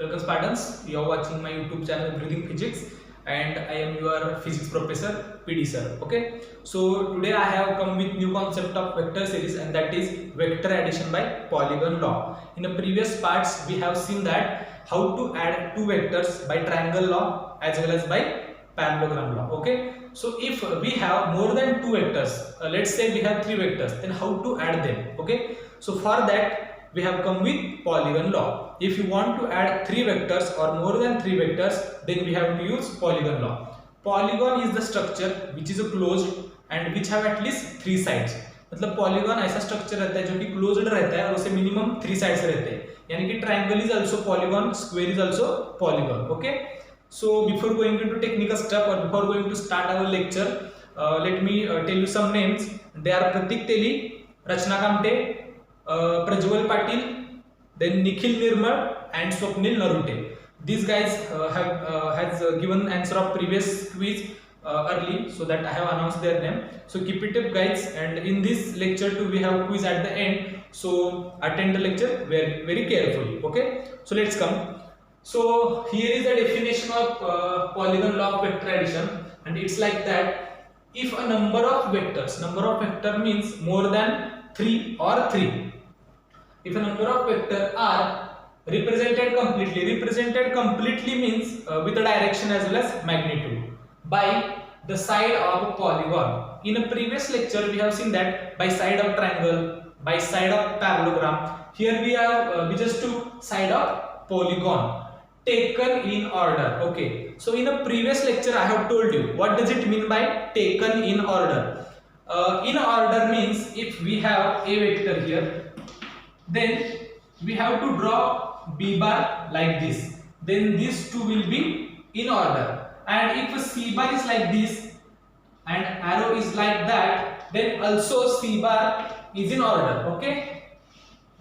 Welcome Spartans, you are watching my YouTube channel Breathing Physics and I am your physics professor PD sir. Okay, so today I have come with new concept of vector series, and that is vector addition by polygon law. In the previous parts we have seen that how to add two vectors by triangle law as well as by parallelogram law. Okay, so if we have more than two vectors, let's say we have three vectors, then how to add them? Okay, so for that we have come with polygon law. If you want to add three vectors or more than three vectors, then we have to use polygon law. Polygon is the structure which is closed and which have at least three sides. मतलब polygon ऐसा structure रहता है जो कि closed रहता है और उसे मिनिमम थ्री साइड्स रहते हैं, यानी कि triangle is also polygon, square is also polygon. Okay, so before going into technical stuff और before going to start our lecture, let me tell you some names. They are Prateek Teli, Rachna Kamte, Prajwal Patil, then Nikhil Nirmal and Swapnil Narute. These guys has given answer of previous quiz early, so that I have announced their name. So keep it up guys, and in this lecture too we have quiz at the end, so attend the lecture very, very carefully. Okay, so let's come. So here is the definition of polygon law of vector addition, and it's like that: if a number of vector means more than 3 or 3. If a number of vectors are represented completely means with a direction as well as magnitude by the side of a polygon. In a previous lecture we have seen that by side of triangle, by side of parallelogram. Here we just took side of polygon taken in order. Okay, so in a previous lecture I have told you what does it mean by taken in order. In order means if we have a vector here, then we have to draw b bar like this, then these two will be in order. And if c bar is like this and arrow is like that, then also c bar is in order. Okay,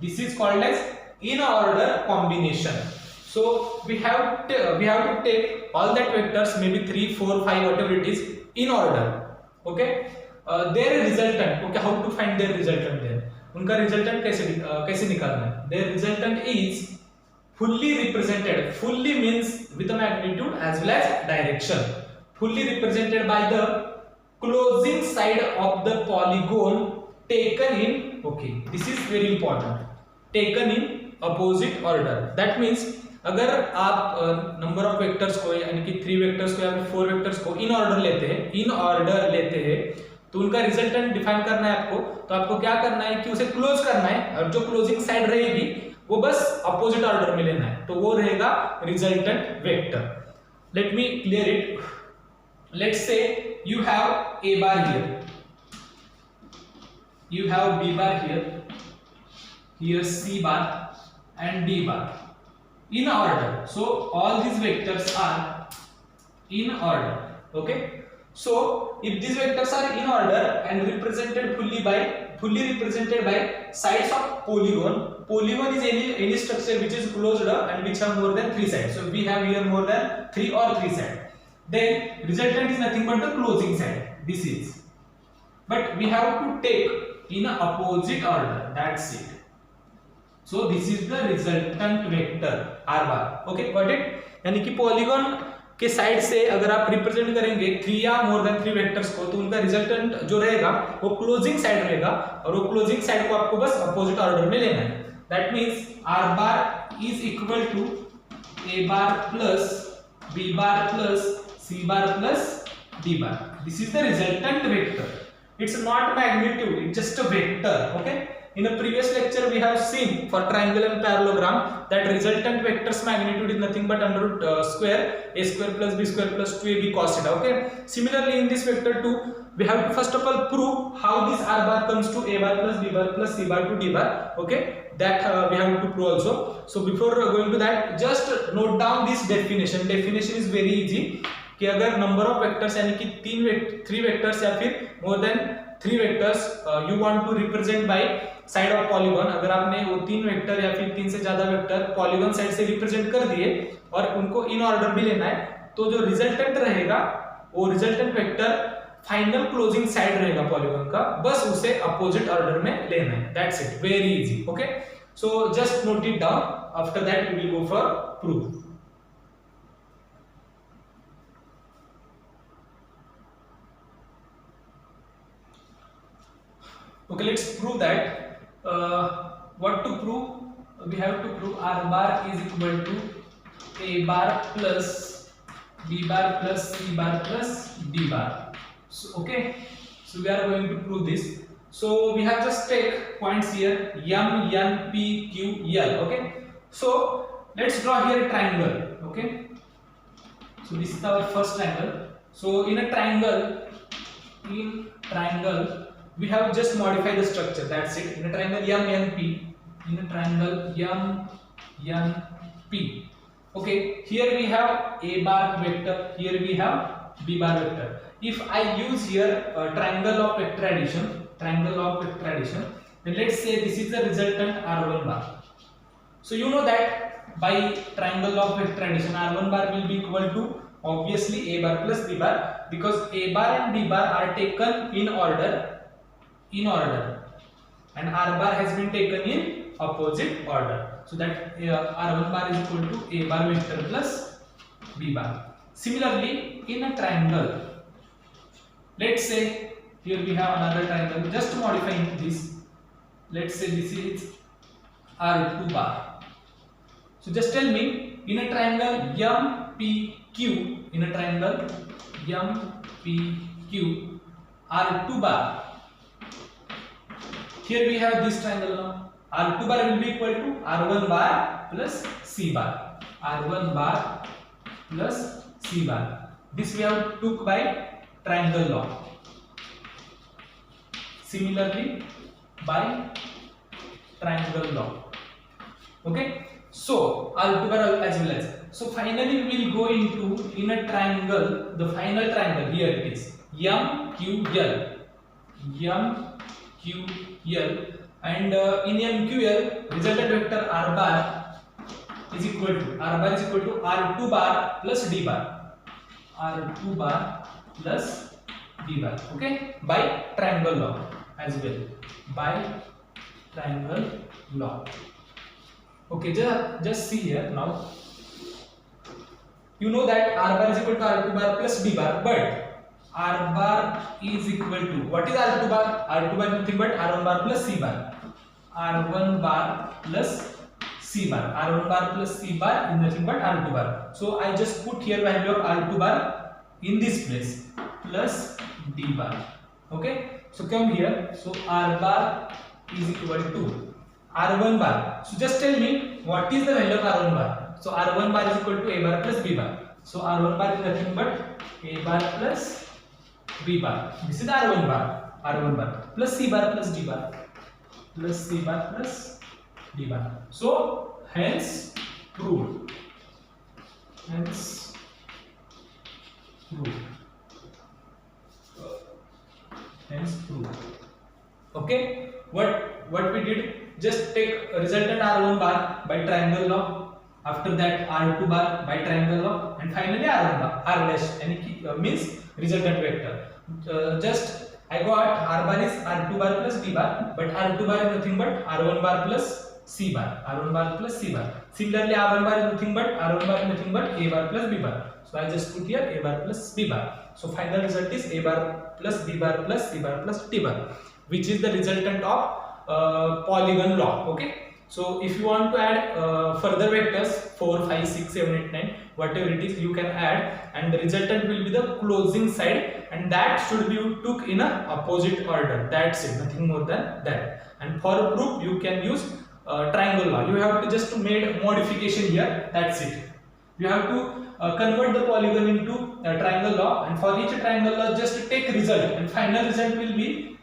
this is called as in order combination. So we have to take all that vectors, maybe 3, 4, 5, whatever it is, in order. Okay, their resultant. Okay, how to find their resultant then? उनका resultant कैसे निकालना है? Their resultant is fully represented. Fully means with a magnitude as well as direction. Fully represented by the closing side of the polygon taken in. Okay, this is very important. Taken in opposite order. That means अगर आप number of vectors को यानी कि 3 vectors को या फिर 4 vectors को in order लेते हैं तो उनका रिजल्टेंट डिफाइन करना है आपको. तो आपको क्या करना है कि उसे क्लोज करना है, और जो क्लोजिंग साइड रहेगी वो बस अपोजिट ऑर्डर में लेना है, तो वो रहेगा resultant vector. Let me clear it. Let's say you have a bar here, you have b bar here c bar and d bar in order. So all these vectors are in order. Okay, so if these vectors are in order and represented fully represented by sides of polygon. Polygon is any structure which is closed and which have more than 3 sides. So we have here more than 3 or 3 sides. Then resultant is nothing but the closing side. This is. But we have to take in a opposite order. That's it. So this is the resultant vector r bar. Okay, got it? यानी कि polygon के side से अगर आप represent करेंगे 3 या मोर than 3 vectors को, तो उनका रिजल्टेंट जो रहेगा वो क्लोजिंग साइड रहेगा, और वो क्लोजिंग साइड को आपको बस अपोजिट ऑर्डर में लेना है. That means r bar is equal to a bar plus b bar plus c bar plus d bar. This is the resultant vector. It's not magnitude, it's just a vector. Okay, in a previous lecture we have seen for triangle and parallelogram that resultant vector's magnitude is nothing but under root square a square plus b square plus 2ab cos theta. Okay, similarly in this vector too we have to first of all prove how this r bar comes to a bar plus b bar plus c bar to d bar. Okay, that we have to prove also. So before going to that, just note down this definition. Definition is very easy कि अगर number of vectors यानी कि 3 vectors या फिर more than 3 vectors you want to represent by side of polygon, अगर आपने वो 3 vector या फिर 3 से ज्यादा वेक्टर पॉलीगॉन साइड से रिप्रेजेंट कर दिए और उनको इन ऑर्डर भी लेना है, तो जो रिजल्टेंट रहेगा वो resultant vector final closing side रहेगा पॉलीगॉन का, बस उसे अपोजिट ऑर्डर में लेना है. That's it, very easy. Okay, So just note it down. After that we will go for proof. Okay, let's prove that. What to prove? We have to prove r bar is equal to a bar plus b bar plus c bar plus d bar. So okay, so we are going to prove this. So we have just take points here m, n, p, q, l. Okay, so let's draw here a triangle. Okay, so this is our first triangle. So in a triangle, we have just modified the structure. That's it. In a triangle MNP, okay, here we have a bar vector, here we have b bar vector. If I use here a triangle of vector addition, then let's say this is the resultant R1 bar. So you know that by triangle of vector addition, R1 bar will be equal to obviously a bar plus b bar, because a bar and b bar are taken in order, and r bar has been taken in opposite order. So that R1 bar is equal to a bar vector plus b bar. Similarly, in a triangle, let's say here we have another triangle. Just modifying this, let's say this is R2 bar. So just tell me, in a triangle MPQ, R2 bar. Here we have this triangle now. R2 bar will be equal to R1 bar plus C bar. R1 bar plus C bar. This we have took by triangle law. Similarly, by triangle law. Okay. So R2 bar as well as. So finally we will go into in a triangle. The final triangle here it is MQL. And in MQL, resultant vector r bar is equal to R2 bar plus D bar. R2 bar plus D bar. Okay, by triangle law as well. By triangle law. Okay, just see here now. You know that r bar is equal to R2 bar plus D bar, but r bar is equal to, what is R2 bar? R2 bar is nothing but R1 bar plus C bar. R1 bar plus C bar. R1 bar plus C bar is nothing but R2 bar. So I just put here value of R2 bar in this place plus D bar. Okay. So come here. So R bar is equal to R1 bar. So just tell me what is the value of R1 bar. So R1 bar is equal to A bar plus B bar. So R1 bar is nothing but A bar plus B bar. This is R1 bar plus C bar plus D bar plus C bar plus D bar. So hence proved. Okay. What we did? Just take resultant R1 bar by triangle law. After that R2 bar by triangle law, and finally R1 bar, R dash means resultant vector. Just I got r bar is R2 bar plus D bar, but R2 bar is nothing but R1 bar plus C bar. Similarly, R1 bar is nothing but A bar plus B bar. So I just put here A bar plus B bar. So final result is A bar plus B bar plus C bar plus D bar, which is the resultant of polygon law. Okay. So if you want to add further vectors 4, 5, 6, 7, 8, 9, whatever it is you can add, and the resultant will be the closing side, and that should be took in a opposite order. That's it, nothing more than that. And for proof you can use triangle law. You have to just made modification here. That's it. You have to convert the polygon into triangle law, and for each triangle law just take result, and final result will be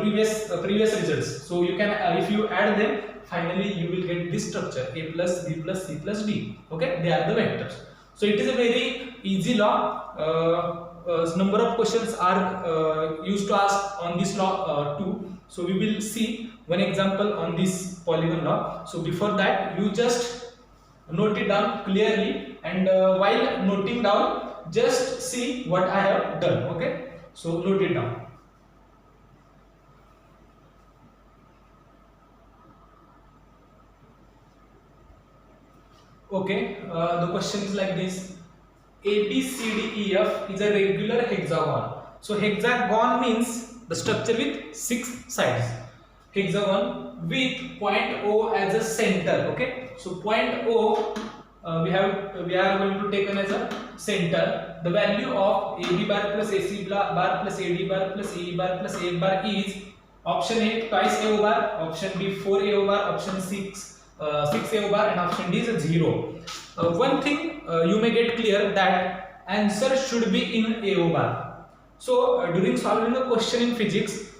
previous results. So you can if you add them, finally you will get this structure A plus B plus C plus D. Okay, they are the vectors. So it is a very easy law. Number of questions are used to ask on this law too. So we will see one example on this polygon law. So before that, you just note it down clearly, and while noting down, just see what I have done. Okay, so note it down. Okay, the question is like this: A, B, C, D, E, F is a regular hexagon. So hexagon means the structure with 6 sides. Hexagon with point O as a center. Okay, so point O we are going to take as a center. The value of AB bar plus AC bar plus AD bar plus AE bar plus AF bar is option A twice AO bar, option B 4 AO bar, option 6 AO bar, and option D is 0. One thing you may get clear that answer should be in AO bar. So during solving a question in physics,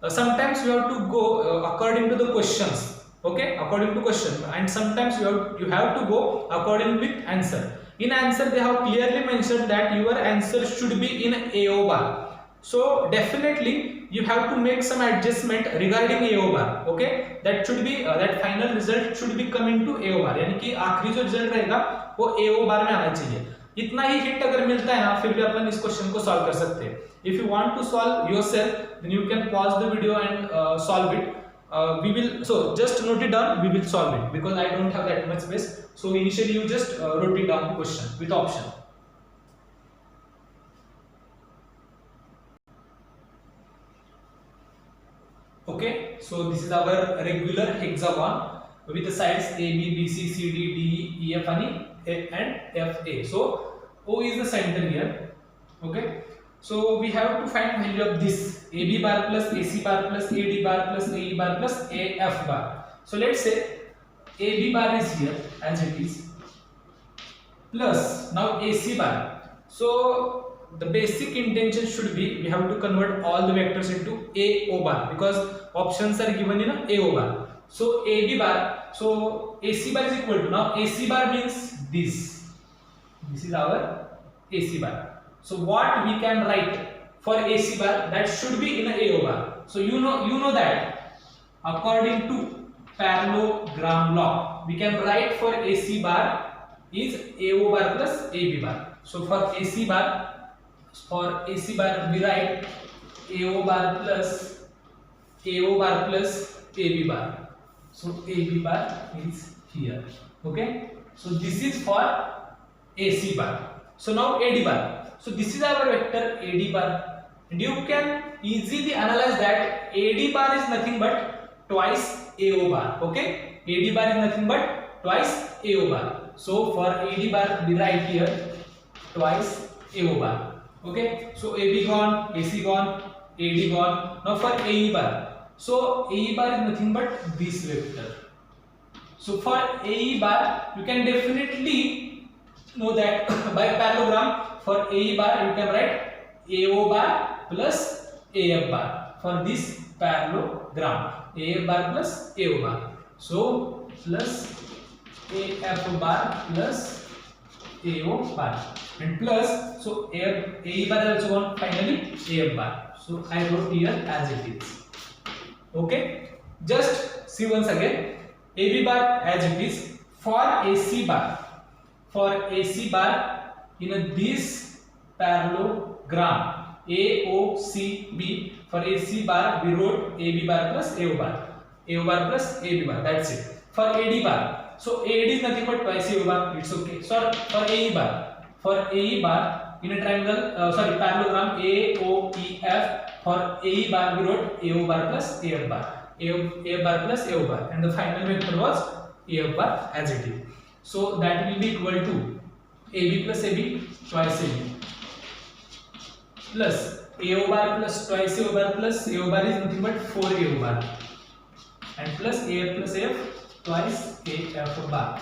sometimes you have to go according to the questions. Okay, according to question, and sometimes you have to go according with answer. In answer, they have clearly mentioned that your answer should be in AO bar. So definitely you have to make some adjustment regarding AO bar. Okay, that should be that final result should be coming to AO bar. यानी कि आखिरी जो result रहेगा वो AO bar में आना चाहिए. इतना ही हिंट अगर मिलता है ना, फिर भी अपन इस क्वेश्चन को सॉल्व कर सकते हैं. If you want to solve yourself, then you can pause the video and solve it. We will, so just note it down, we will solve it because I don't have that much space. So initially you just wrote it down question with option. Okay, so this is our regular hexagon with the sides A, B, B, C, C, D, D, E, F and F, A. So O is the center here. Okay, so we have to find value of this AB bar plus AC bar plus AD bar plus AE bar plus AF bar. So let's say AB bar is here as it is plus now AC bar. So the basic intention should be we have to convert all the vectors into AO bar because options are given in a AO bar. So AB bar, so AC bar is equal to, now AC bar means this is our AC bar. So what we can write for AC bar, that should be in a AO bar. So you know that according to parallelogram law we can write for AC bar is AO bar plus AB bar. So for AC bar we write AO bar plus AB bar. So AB bar is here. Okay, so this is for AC bar. So now AD bar. So this is our vector AD bar, and you can easily analyze that AD bar is nothing but twice AO bar. Okay, AD bar is nothing but twice AO bar. So for AD bar we write here twice AO bar. Okay, so AB gone, AC gone, AD gone. Now for AE bar, so AE bar is nothing but this vector. So for AE bar you can definitely know that by parallelogram. For AE bar you can write AO bar plus AF bar for this parallelogram. AF bar plus AO bar. So plus AF bar plus AO bar and plus, so AE bar also gone, finally AF bar. So I wrote here as it is. Okay, just see once again. AB bar as it is. For AC bar in this parallelogram AOCB, for AC bar we wrote AB bar plus AO bar plus AB bar, that's it. For AD bar, so AD is nothing but twice AO bar, it's okay. So for AE bar in a triangle, parallelogram AOEF, for AE bar we wrote AO bar plus AF bar, AF bar plus AO bar, and the final vector was AF bar as it is. So that will be equal to AB plus AB twice AB plus AO bar plus twice AO bar plus AO bar is nothing but 4 AO bar and plus AF plus AF twice AF bar.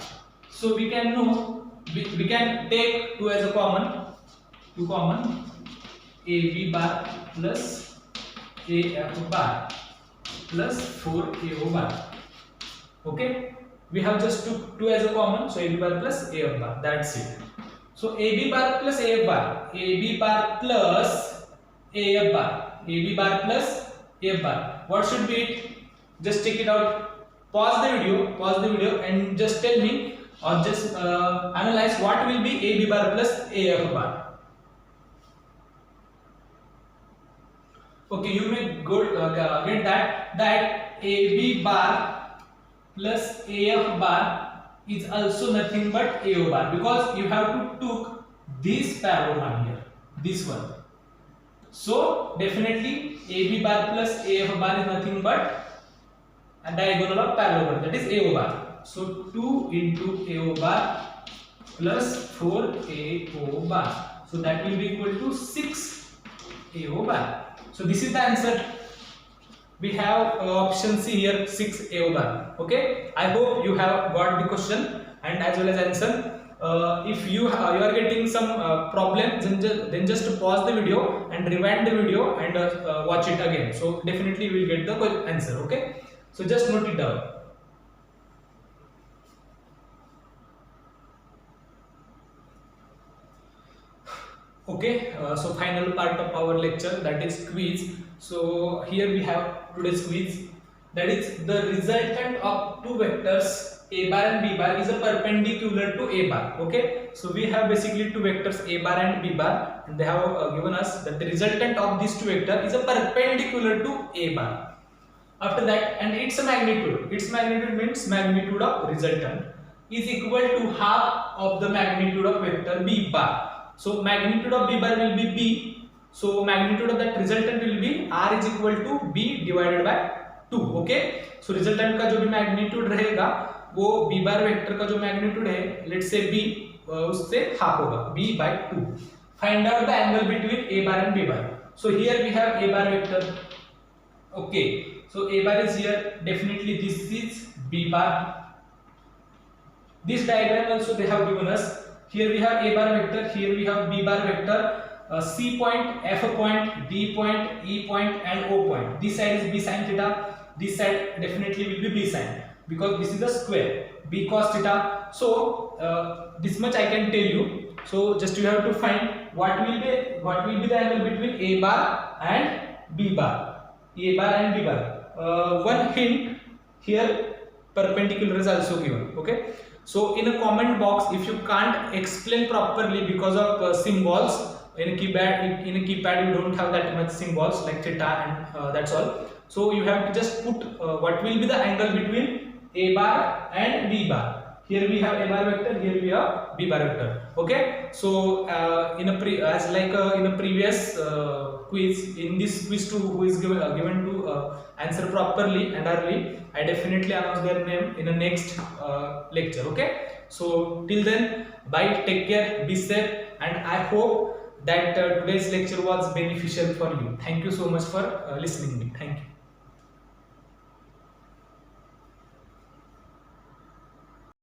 So we can know, we can take 2 as a common, AB bar plus AF bar plus 4 AO bar. Okay, we have just took 2 as a common, so AB bar plus AF bar, that's it. So AB bar plus AF bar, AB bar plus AF bar, AB bar plus AF bar. What should be it? Just check it out. Pause the video and just tell me or just analyze what will be AB bar plus AF bar. Okay, you may get that AB bar plus AF bar is also nothing but AO bar, because you have to took this parallelogram here, this one. So definitely AB bar plus AF bar is nothing but a diagonal of parallelogram, that is AO bar. So 2 into AO bar plus 4 AO bar. So that will be equal to 6 AO bar. So this is the answer. We have option C here, 6 AO bar. Okay, I hope you have got the question and as well as answer. If you are getting some problem, then just pause the video and rewind the video and watch it again. So definitely you will get the answer. Okay, so just note it down. Okay, so final part of our lecture, that is quiz. So here we have today's quiz, that is the resultant of two vectors A bar and B bar is a perpendicular to A bar. Okay, so we have basically two vectors A bar and B bar, and they have given us that the resultant of these two vectors is a perpendicular to A bar. After that, and its magnitude means magnitude of resultant is equal to half of the magnitude of vector B bar. So magnitude of B bar will be B. So magnitude of that resultant will be R is equal to B divided by 2. Okay. So resultant का जो भी magnitude रहेगा वो B bar vector का जो magnitude है, let's say B, उससे half होगा, B by 2. Find out the angle between A bar and B bar. So here we have A bar vector. Okay. So A bar is here. Definitely this is B bar. This diagram also they have given us. Here we have A bar vector, here we have B bar vector, C point, F point, D point, E point and O point. This side is B sin theta, this side definitely will be B sin, because this is the square, B cos theta. So this much I can tell you. So just you have to find what will be the angle between A bar and B bar. A bar and B bar. One hint here, perpendicular is also given. Okay. So in a comment box, if you can't explain properly because of symbols in a keypad, you don't have that much symbols like theta and that's all. So you have to just put what will be the angle between A bar and B bar. Here we have A bar vector, here we have B bar vector. Okay. So in a previous quiz, in this quiz too, who is given to answer properly and early, I definitely announce their name in the next lecture. Okay. So till then, bye, take care, be safe, and I hope that today's lecture was beneficial for you. Thank you so much for listening me. Thank you.